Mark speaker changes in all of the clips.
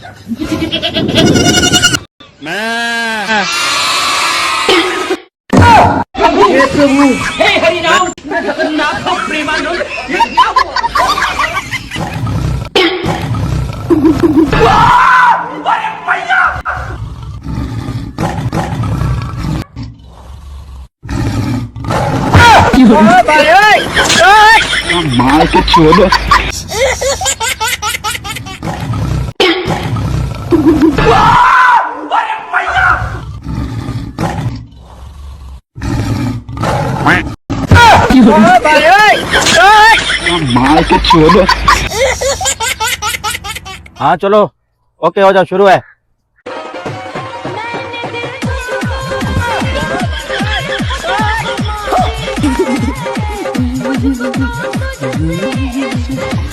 Speaker 1: हे प्रभु, हे हरि राम, जगन्नाथ प्रेमानंद, ये क्या हुआ? अरे भैया!
Speaker 2: मार के छोड़ो।
Speaker 1: अरे भैया!
Speaker 2: मार के छोड़ो।
Speaker 3: हाँ चलो, ओके हो जाओ, शुरू है।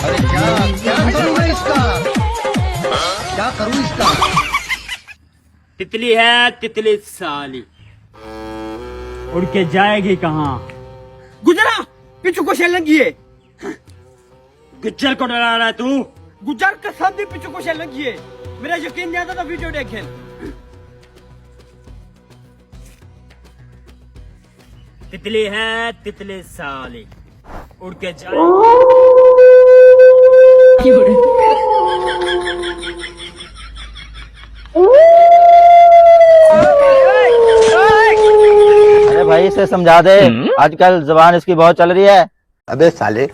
Speaker 4: अरे क्या करूँ मैं इसका? क्या करूँ इसका?
Speaker 5: तितली है तितली साली, उड़ के जाएगी कहाँ?
Speaker 1: गुजरा पिछू को शेलन किए।
Speaker 5: गुज्जर को डरा रहा है तू?
Speaker 1: गुजर का सामने पिछू को शेलन किए। मेरा यकीन नहीं आता तो वीडियो देखें।
Speaker 5: तितली है तितली साली, उड़ के जाए।
Speaker 3: अरे भाई इसे समझा दे, आजकल जबान इसकी बहुत चल रही है।
Speaker 2: अबे साले